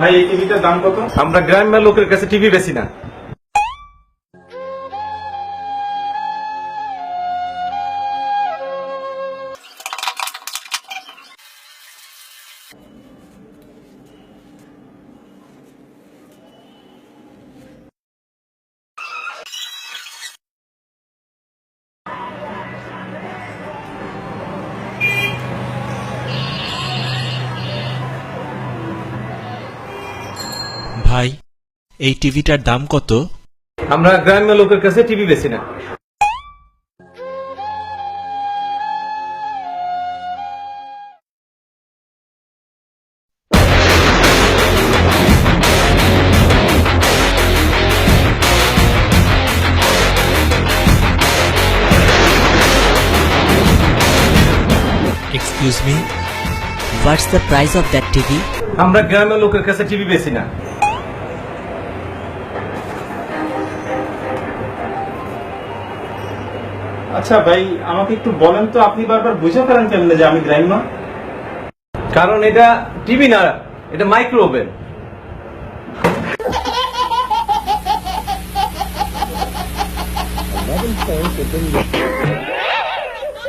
ভাই এই টিভিটার দাম কত? আমরা গ্রামের লোকের কাছে টিভি বেশি না। ভাই, এই টিভিটার দাম কত? আমরা গ্রামের লোকের কাছে টিভি বেশি না। Excuse me, what's the price of that TV? আমরা গ্রামের লোকের কাছে টিভি বেশি না। আচ্ছা ভাই, আমাকে একটু বলেন তো, আপনি বারবার বুঝে পারেন কেমনে যে আমি গ্রাম্য? কারণ এটা টিভি না, এটা মাইক্রো ওভেন।